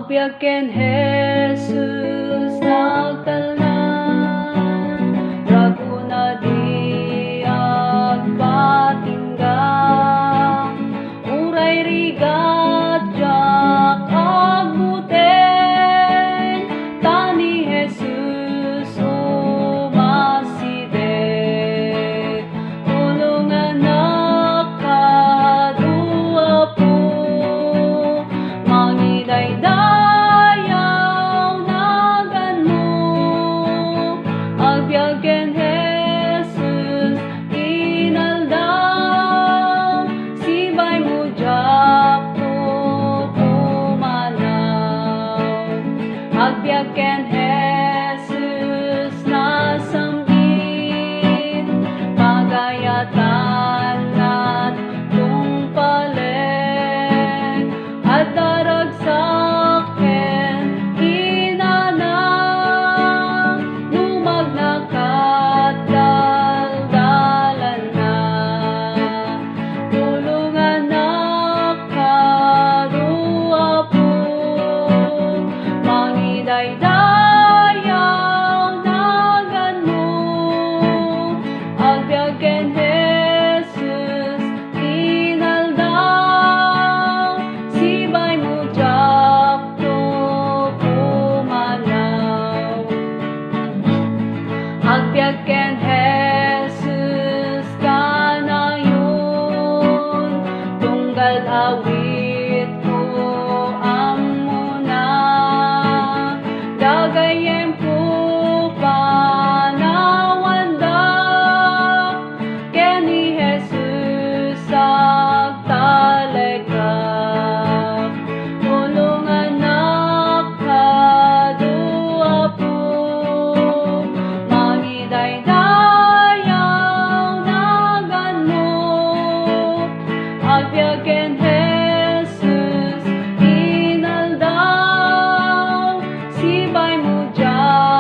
Agbiagken Jesus nagtalan, rago na di agpatingga, uray rigat jak agbuteng, tani Jesus umasidek, tulungan nakadua po, mangidayday agbiagken Jesus inaldaw, sibay mo jak to pumanaw. Agbiagken Jesus nasambit, pagayatan at tungpalek, at daragsaken inanang, lumag nakadaldalan na, tulungan nakadua po, mangidaydayaw nagan mo. Agbiagken Jesus inaldaw, sibay mo jak to pumanaw. Agbiagken Jesus kanayon, tunggal awit ko amuna, dagayem ko panawanda, ken ni Jesus agtalekak, tulungan nakadua po, mangidaydayaw nagan mo. Agbiagken Jesus inaldaw, sibay mo jak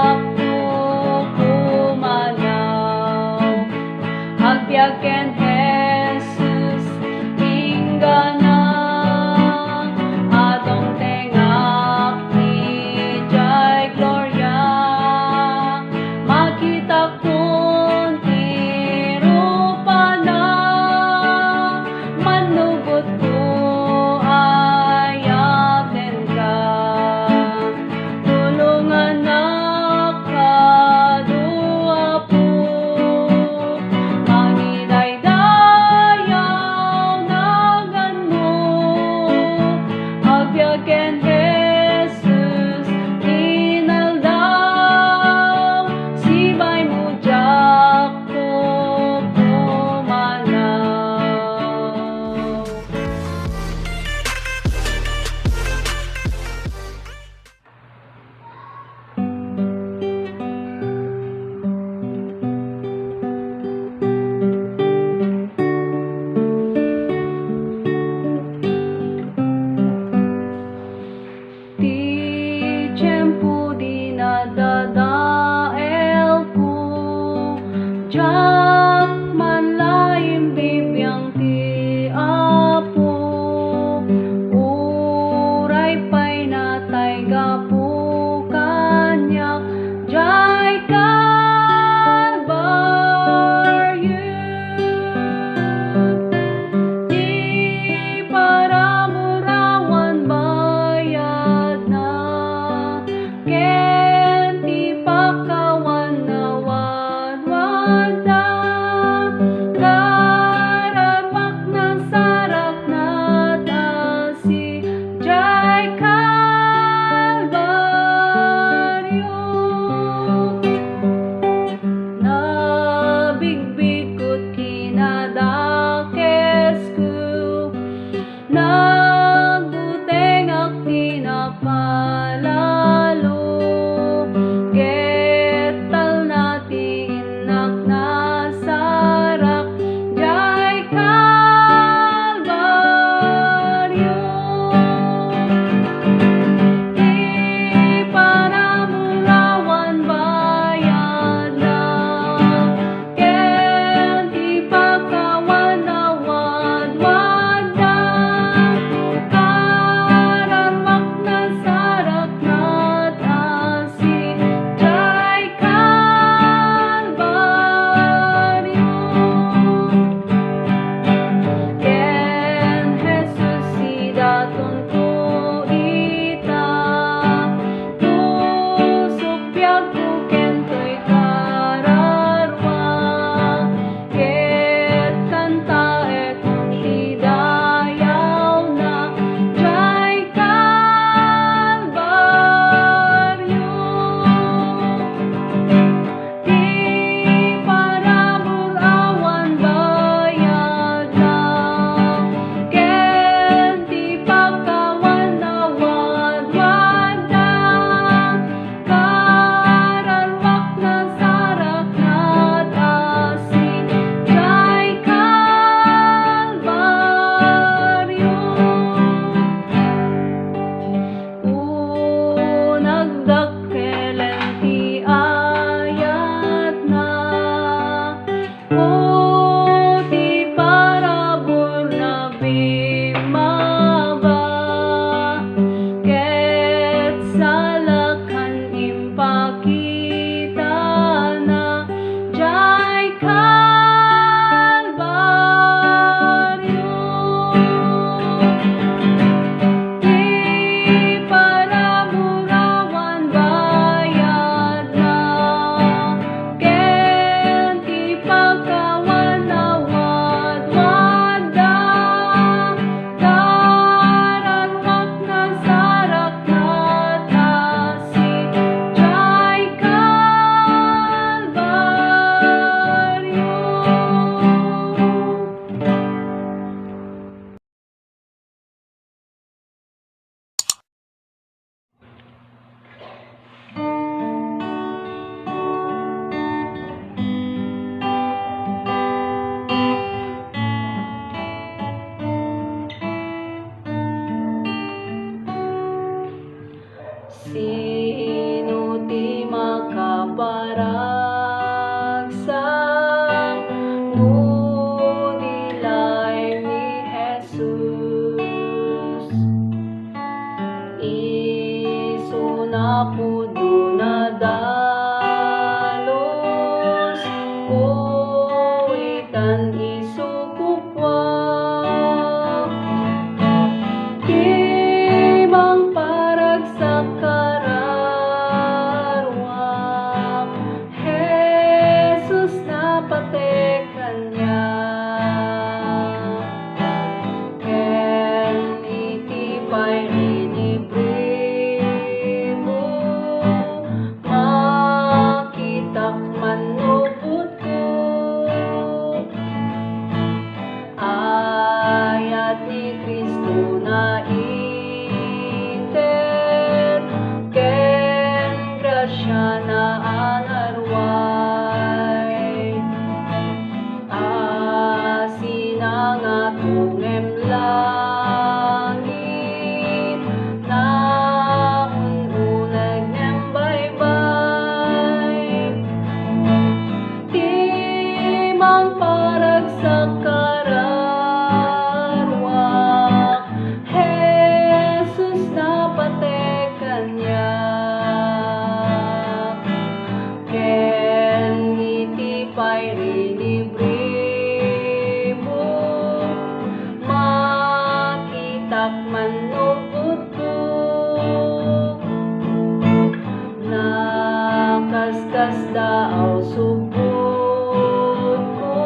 kas daaw subod ko,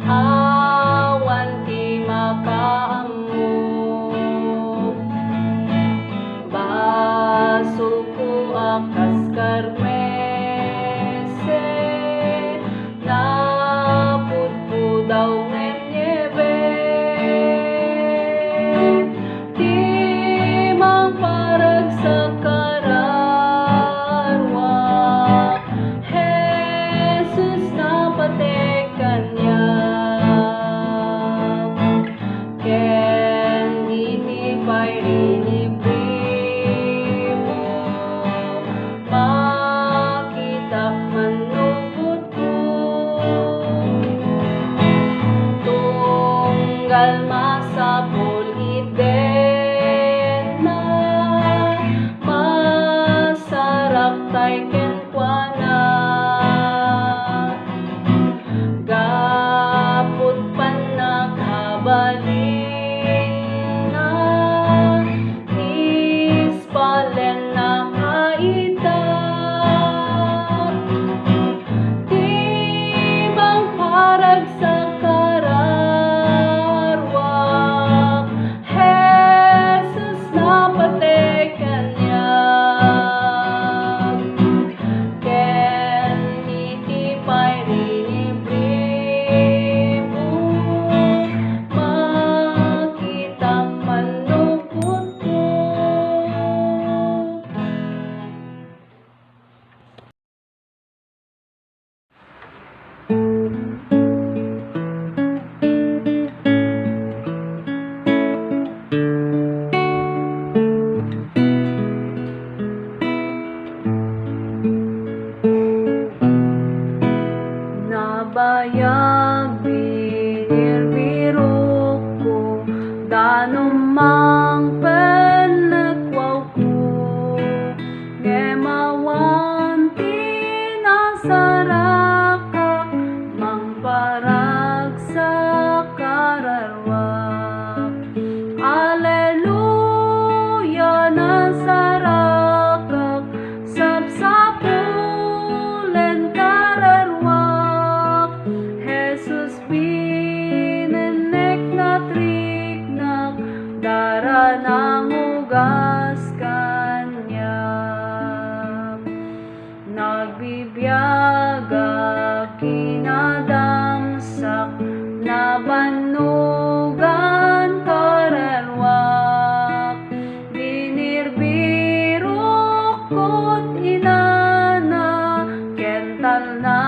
awan ti makaammo. Baso ko akas karmese, napudpo daw ngen niebe. Di magparag sa kararwa, Jesus napatekan niya. Ken itipay rinibri mo, makitak manupot ko. Tunggal masapol iden na, masarap tay kenkwana. Gapot pan nakabalin na, ispalen nakaita. Di magparag sa kararwa, Jesus napatekan niya. Ken itipay rinibri mo, makitak manupot ko. Nabayag binirbiro ko, danumang penekwaw ko. Ngemawan tinasarakak, mangparag sa kararwa. Aleluya nasarakak, sapsapulen kararwak. Jesus pinenek na triknak, dara ng ugas kanyak. Nagbibiyaga kinadamsak, nabanugan kararwak. Binirbiro ko't inana, kental na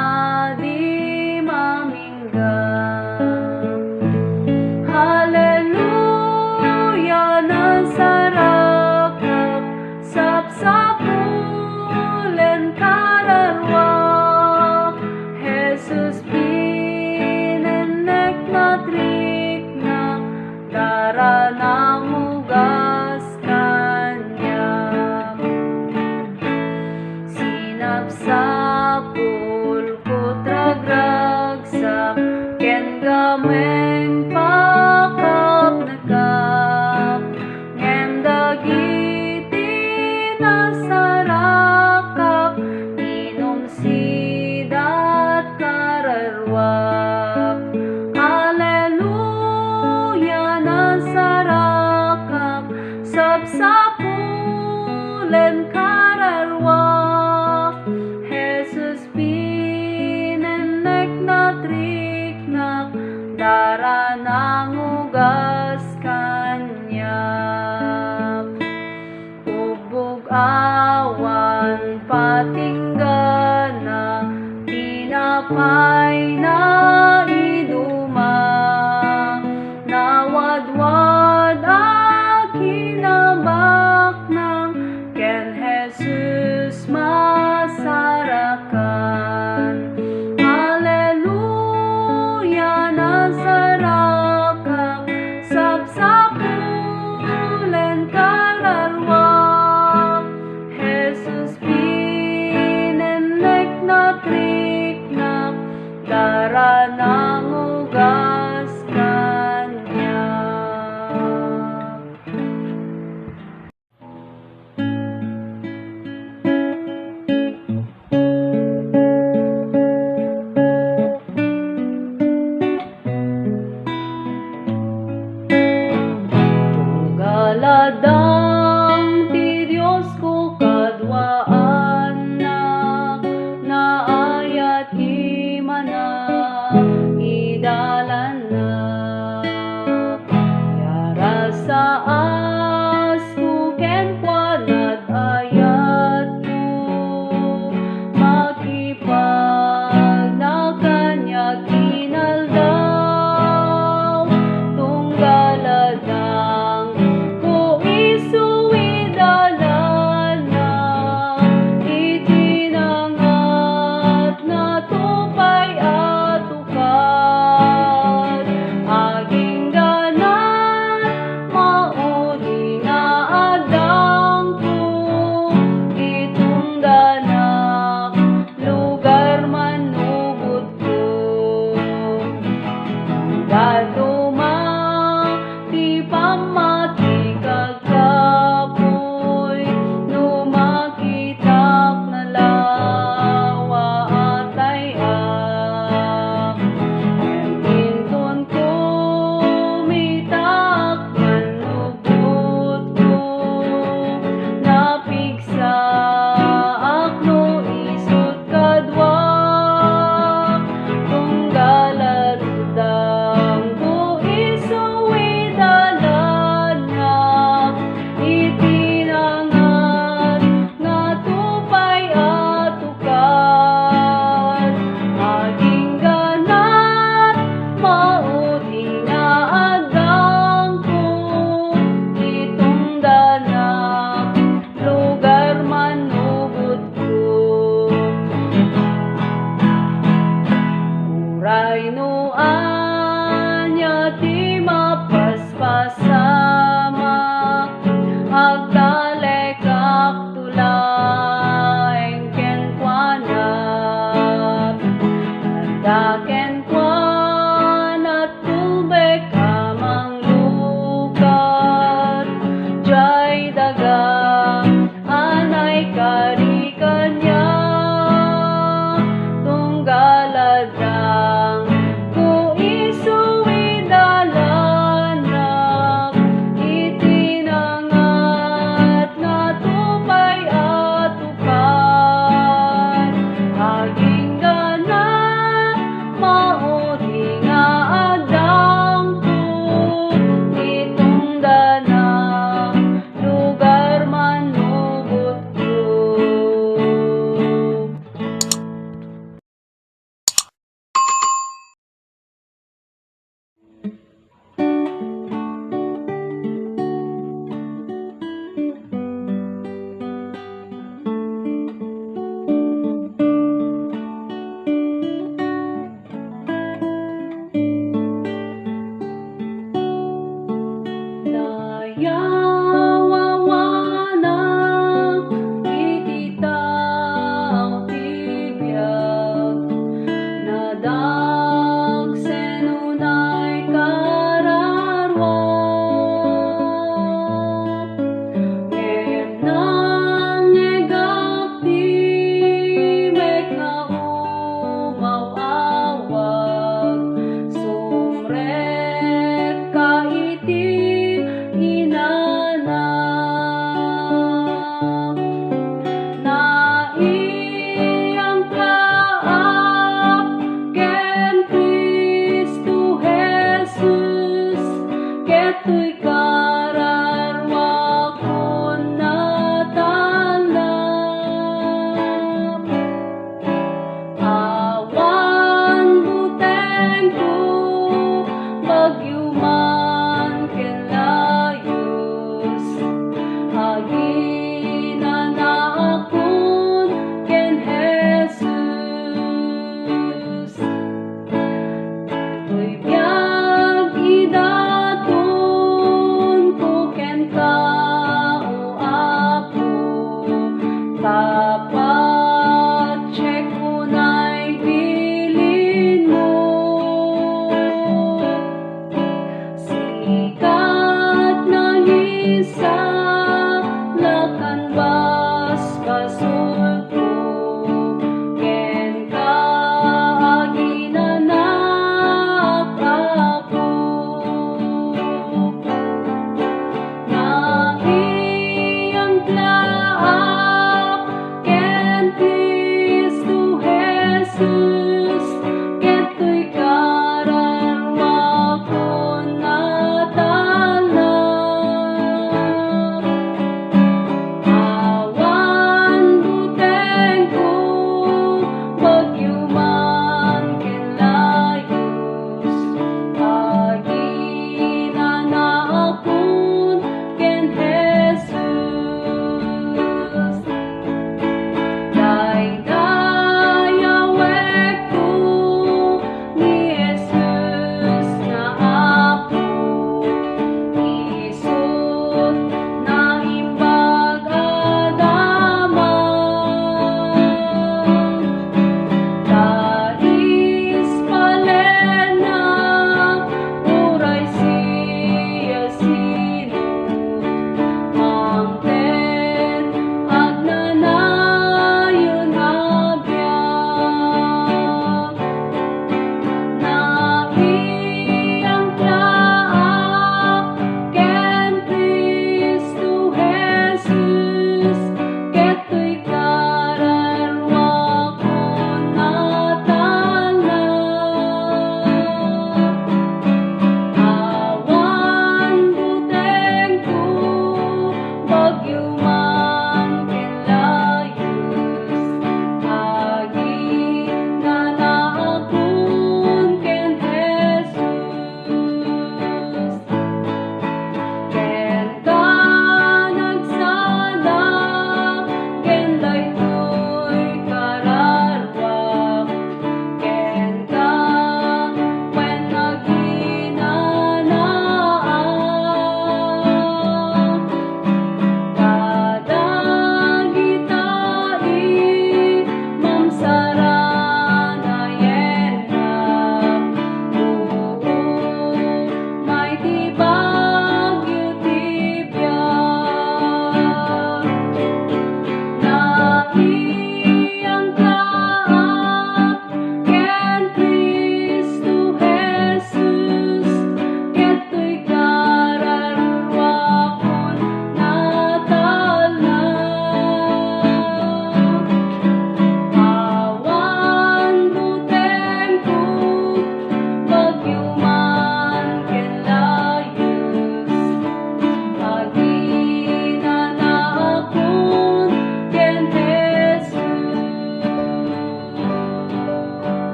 di mamingga. Hallelujah nasarakak, sapsapulen kararwak. Jesus pinenek na triknak, dara ng ugas kanyak. Sinapsapul ko tragragsak, ken gameng pakapnekap. Ngem dagiti nasarakak, inom sidat kararwak. Aleluya nasarakak, sapsapulen kararwak. Jesus pinenek na triknak, dara ng ugas kanyak. Ubog awan patinggana, tinapay na iduma. Nawadwad akinabak ng ken Jesus masarakan. Hallelujah nasarakak, sapsapulen kararwak. Jesus pinenek na triknak, dara sultan